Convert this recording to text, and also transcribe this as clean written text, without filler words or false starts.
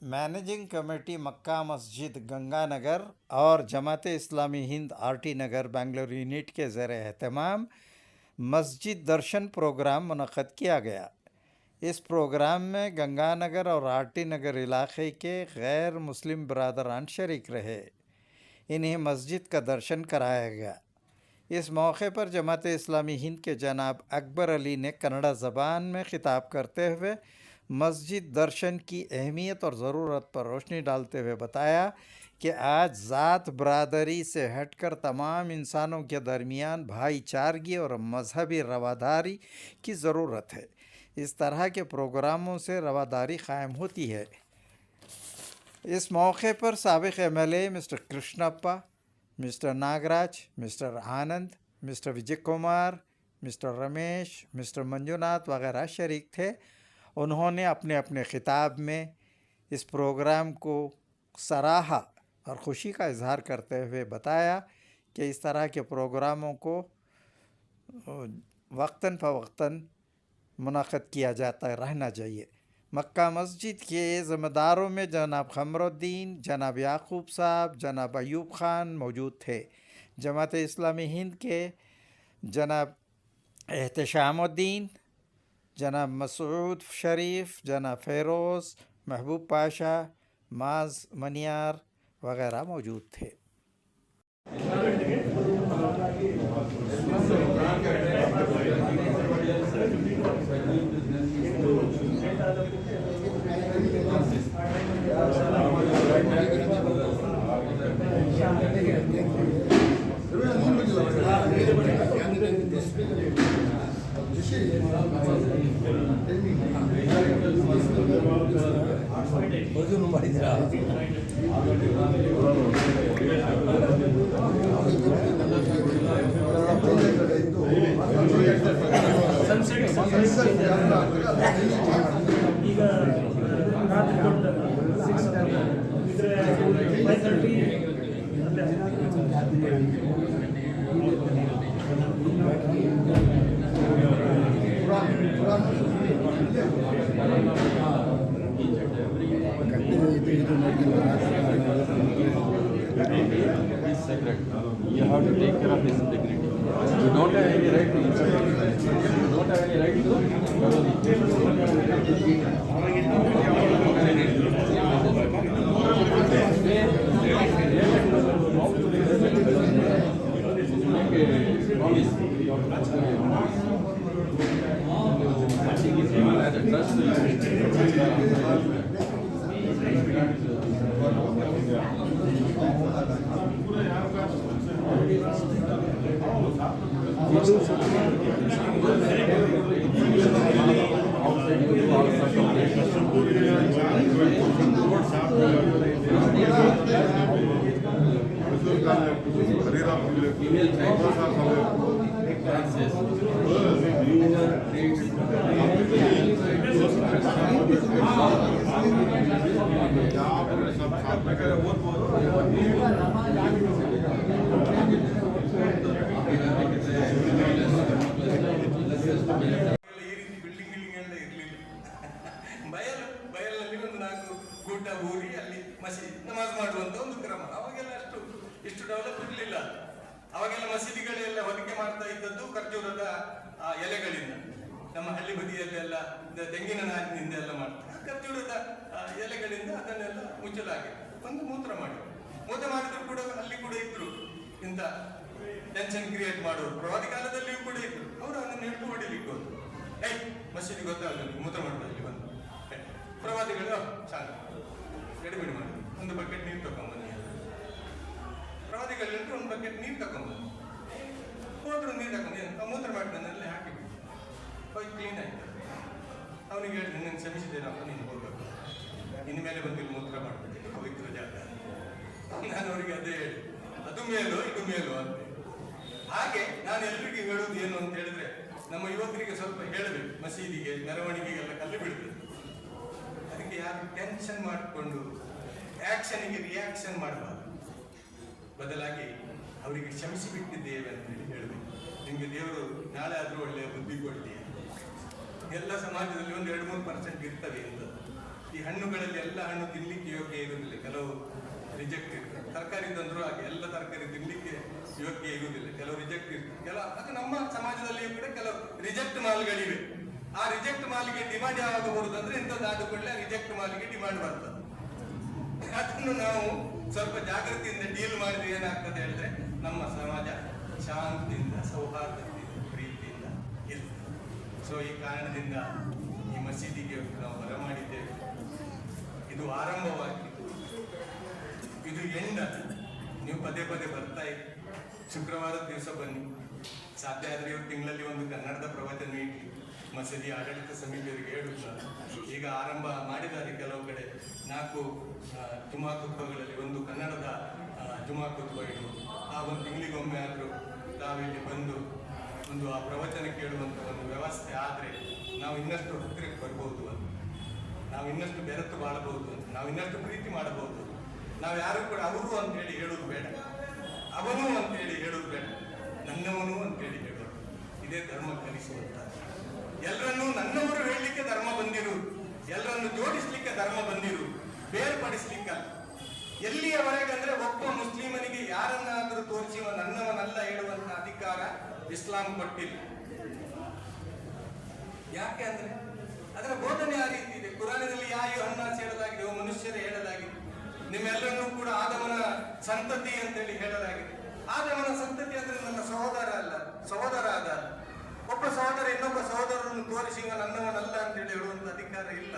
Managing committee मक्का मस्जिद गंगानगर और Jamaat Islami Hind RT नगर Bengaluru unit के ज़र एहतमाम मस्जिद दर्शन प्रोग्राम मुनक़्क़द किया गया। इस प्रोग्राम में गंगानगर और आरटी नगर इलाक़े के गैर मुस्लिम बरादरान शरीक रहे। इन्हें मस्जिद का दर्शन कराया गया। इस मौके पर जमात इस्लामी हिंद के जनाब अकबर अली ने कन्नड़ा ज़बान में ख़िताब करते हुए मस्जिद दर्शन की अहमियत और ज़रूरत पर रोशनी डालते हुए बताया कि आज ज़ात बरादरी से हटकर तमाम इंसानों के दरमियान भाईचारगी और मजहबी रवादारी की ज़रूरत है। इस तरह के प्रोग्रामों से रवादारी कायम होती है। इस मौके पर साबिक़ MLA mister Krishnappa, mister Nagaraj, mister Anand, mister Vijay Kumar, mister Ramesh, mister Manjunath वगैरह शरीक थे। उन्होंने अपने अपने ख़िताब में इस प्रोग्राम को सराहा और ख़ुशी का इजहार करते हुए बताया कि इस तरह के प्रोग्रामों को वक्तन फ़वक्तन मुनक़्क़द किया जाता रहना चाहिए। मक्का मस्जिद के ज़िम्मेदारों में जनाब क़मरुद्दीन, जनाब याकूब साहब, जनाब अयूब ख़ान मौजूद थे। जमात इस्लामी हिंद के जनाब एहतशामुद्दीन, जनाब मसूद शरीफ, जनाब फ़ेरोज़, महबूब पाशा, माज मनियार वगैरह मौजूद थे। He's sacred. You have to take care of his integrity. You don't have any right to insult him. You don't have any right ಬಯಲಲ್ಲಿ ಒಂದು 4 ಗುಡ್ಡ ಊರಿ ಅಲ್ಲಿ ಮಸೀದಿ ನಮಾಜ್ ಮಾಡುವಂತ ಒಂದು ಕ್ರಮ. ಅವಾಗೆಲ್ಲ ಇಷ್ಟು ಡೆವಲಪ್ ಇರಲಿಲ್ಲ. ಅವಾಗೆಲ್ಲ ಮಸೀದಿಗಳೆಲ್ಲ ಹೊದಿಕೆ ಮಾಡ್ತಾ ಇದ್ದದ್ದು ಖರ್ಜೂರದ ಎಲೆಗಳಿಂದ. ನಮ್ಮ ಹಳ್ಳಿ ಬದಿಯಲ್ಲೆಲ್ಲ ತೆಂಗಿನ ನಾರಿನಿಂದ ಎಲ್ಲ ಮಾಡ್ತಾರೆ. ಖರ್ಜೂರದ ಎಲೆಗಳಿಂದ ಅದನ್ನೆಲ್ಲ ಮುಚ್ಚಲಾಗಿ ಒಂದು ಮೂತ್ರ ಮಾಡಿದ್ರು ಕೂಡ ಅಲ್ಲಿ ಕೂಡ ಇದ್ರು ಇಂಥ ಟೆನ್ಷನ್ ಕ್ರಿಯೇಟ್ ಮಾಡೋರು. ಪ್ರವಾದಿ ಕಾಲದಲ್ಲಿಯೂ ಕೂಡ ಇದ್ರು. ಅವರು ಅದನ್ನು ಹಿಡಿದು ಹೊಡಿಲಿಕ್ಕೆ ಹೋದ್ರು. ಮಸೀದಿ ಗೊತ್ತಾಗಲ್ಲ, ಮೂತ್ರ ಮಾಡ್ತಾರೆ ಇಲ್ಲಿ ಬಂದು. ಪ್ರವಾದಿಗಳು ಸಾಕು ಎಡಬಿಡಿ ಮಾಡಿ ಒಂದು ಬಕೆಟ್ ನೀರು ತಗೊಂಬನ್ನಿ. ಪ್ರವಾದಿಗಳು ಒಂದು ಬಕೆಟ್ ನೀರು ತಗೊಂಬನ್ನಿ. ಹೋದ್ರು ನೀರು ತಗೊಂಡು ಮೂತ್ರ ಮಾಡಿದಲ್ಲಿ ಹಾಕಿಬಿಡಿ. ಹೋಗಿ ಕ್ಲೀನ್ ಆಯ್ತು. ಅವನಿಗೆ ಹೇಳಿದ್ರೆ ನಾನು ಕ್ಷಮಿಸಿದ್ದೇನಪ್ಪ, ನೀನು ಹೋಗ್ಬೇಕು, ಇನ್ಮೇಲೆ ಬಂದು ಇಲ್ಲಿ ಮೂತ್ರ ಮಾಡ್ಬೇಕು, ಪವಿತ್ರ ಜಾಗ. ನಾನು ಅವರಿಗೆ ಅದೇ ಹೇಳಿ, ಅದು ಮೇಲು ಇದು ಮೇಲು ಅಂತ. ಹಾಗೆ ನಾನು ಎಲ್ರಿಗೂ ಹೇಳೋದು ಏನು ಅಂತ ಹೇಳಿದ್ರೆ, ನಮ್ಮ ಯುವಕರಿಗೆ ಸ್ವಲ್ಪ ಹೇಳಬೇಕು. ಮಸೀದಿಗೆ ಮೆರವಣಿಗೆಗೆಲ್ಲ ಕಲ್ಲು ಬಿಡ್ತದೆ. ಅದಕ್ಕೆ ಯಾರು ಟೆನ್ಷನ್ ಮಾಡಿಕೊಂಡು ಆಕ್ಷನ್ಗೆ ರಿಯಾಕ್ಷನ್ ಮಾಡಬಾರ್ದು. ಬದಲಾಗಿ ಅವರಿಗೆ ಕ್ಷಮಿಸಿ ಬಿಟ್ಟಿದ್ದೇವೆ ಅಂತ ಹೇಳಬೇಕು. ನಿಮಗೆ ದೇವರು ನಾಳೆ ಆದರೂ ಒಳ್ಳೆಯ ಬುದ್ಧಿ ಕೊಡ್ತೀಯ. ಎಲ್ಲ ಸಮಾಜದಲ್ಲಿ ಒಂದು 2-3% ಇರ್ತವೆ ಅಂತ. ಈ ಹಣ್ಣುಗಳಲ್ಲಿ ಎಲ್ಲ ಹಣ್ಣು ತಿನ್ಲಿಕ್ಕೆ ಯೋಗ್ಯ ಇರುವುದಿಲ್ಲ, ಕೆಲವು ರಿಜೆಕ್ಟ್ ಇರ್ತದೆ. ತರಕಾರಿ ತಂದ್ರು ಹಾಗೆ ಎಲ್ಲ ತರಕಾರಿ ತಿನ್ಲಿಕ್ಕೆ ಯೋಗ್ಯ ಇರುವುದಿಲ್ಲ, ಕೆಲವು ರಿಜೆಕ್ಟ್ ಇರ್ತದೆ. ಅದು ನಮ್ಮ ಸಮಾಜದಲ್ಲಿಯೂ ಕೂಡ ಕೆಲವು ರಿಜೆಕ್ಟ್ ಮಾಲ್ಗಳಿವೆ. ಆ ರಿಜೆಕ್ಟ್ ಮಾಲ್ಗೆ ಡಿಮಾಂಡ್ ಯಾವಾಗ ಬರುದಂದ್ರೆ ಇಂಥದ್ದು ಆದ ಕೂಡಲೇ ರಿಜೆಕ್ಟ್ ಮಾಲ್ಗೆ ಡಿಮಾಂಡ್ ಬರ್ತದೆ. ಅದನ್ನು ನಾವು ಸ್ವಲ್ಪ ಜಾಗೃತಿಯಿಂದ ಡೀಲ್ ಮಾಡಿದ್ರೆ ಏನಾಗ್ತದೆ ಹೇಳಿದ್ರೆ ನಮ್ಮ ಸಮಾಜ ಶಾಂತಿಯಿಂದ, ಸೌಹಾರ್ದತೆಯಿಂದ, ಪ್ರೀತಿಯಿಂದ ಇರ್ತದೆ. ಸೊ ಈ ಕಾರಣದಿಂದ ಈ ಮಸೀದಿಗೆ ನಾವು ಬರಮಾಡಿದ್ದೇವೆ. ಇದು ಆರಂಭವಾಗಿದ್ದು, ಇದು ಎಂಡ. ನೀವು ಪದೇ ಪದೇ ಬರ್ತಾ ಇರಿ. ಶುಕ್ರವಾರದ ದಿವಸ ಬನ್ನಿ. ಸಾಧ್ಯ ಆದರೆ ಇವರು ತಿಂಗಳಲ್ಲಿ ಒಂದು ಕನ್ನಡದ ಪ್ರವಚನ ಇಡಿ. ಮಸೀದಿ ಆಡಳಿತ ಸಮಿತಿಯವರಿಗೆ ಹೇಳುತ್ತಾರೆ, ಈಗ ಆರಂಭ ಮಾಡಿದ್ದಾರೆ ಕೆಲವು ಕಡೆ 4 ಜುಮಾ ಕುತ್ಬಗಳಲ್ಲಿ ಒಂದು ಕನ್ನಡದ ಜುಮಾ ಕುತ್ಬ ಇಡು. ಆ ಒಂದು ತಿಂಗಳಿಗೊಮ್ಮೆ ಆದರೂ ತಾವಿಲ್ಲಿ ಬಂದು ಒಂದು ಆ ಪ್ರವಚನ ಕೇಳುವಂಥ ಒಂದು ವ್ಯವಸ್ಥೆ ಆದರೆ ನಾವು ಇನ್ನಷ್ಟು ಹತ್ತಿರಕ್ಕೆ ಬರ್ಬೋದು ಅಂತ, ನಾವು ಇನ್ನಷ್ಟು ಬೆರೆತು ಬಾಳಬಹುದು ಅಂತ, ನಾವು ಇನ್ನಷ್ಟು ಪ್ರೀತಿ ಮಾಡಬಹುದು. ನಾವು ಯಾರು ಕೂಡ ಅವರು ಅಂತೇಳಿ ಹೇಳೋದು ಬೇಡ, ಅವನು ಅಂತೇಳಿ ಹೇಳೋದು ಬೇಡ, ನನ್ನವನು ಅಂತೇಳಿ ಹೇಳೋದು. ಇದೇ ಧರ್ಮ ಕಲಿಸುವಂತ. ಎಲ್ಲರನ್ನೂ ನನ್ನವರು ಹೇಳಲಿಕ್ಕೆ ಧರ್ಮ ಬಂದಿರು, ಎಲ್ಲರನ್ನು ಜೋಡಿಸ್ಲಿಕ್ಕೆ ಧರ್ಮ ಬಂದಿರು, ಬೇರ್ಪಡಿಸ್ಲಿಕ್ಕಲ್ಲ. ಎಲ್ಲಿಯವರೆಗೆ ಅಂದ್ರೆ ಒಬ್ಬ ಮುಸ್ಲಿಮನಿಗೆ ಯಾರನ್ನಾದರೂ ತೋರಿಸಿ ನನ್ನವನಲ್ಲ ಹೇಳುವಂತ ಅಧಿಕಾರ ಇಸ್ಲಾಂ ಕೊಟ್ಟಿಲ್ಲ. ಯಾಕೆ ಅಂದ್ರೆ ಅದರ ಬೋಧನೆ ಆ ರೀತಿ ಇದೆ. ಕುರಾನದಲ್ಲಿ ಯಾಯು ಹನ್ನಾಸ್ ಹೇಳಲಾಗಿದೆ, ಓ ಮನುಷ್ಯರೇ ಹೇಳಲಾಗಿದೆ, ನಿಮ್ಮೆಲ್ಲರನ್ನೂ ಕೂಡ ಆದಮನ ಸಂತತಿ ಅಂತೇಳಿ ಹೇಳಲಾಗಿದೆ. ಆದಮನ ಸಂತತಿ ಅಂದ್ರೆ ನನ್ನ ಸಹೋದರ ಅಲ್ಲ, ಸಹೋದರ ಅದ. ಒಬ್ಬ ಸಹೋದರ ಇನ್ನೊಬ್ಬ ಸಹೋದರನನ್ನು ತೋರಿಸಿ ನನ್ನವನಲ್ಲ ಅಂತೇಳಿ ಹೇಳುವಂತ ಅಧಿಕಾರ ಇಲ್ಲ.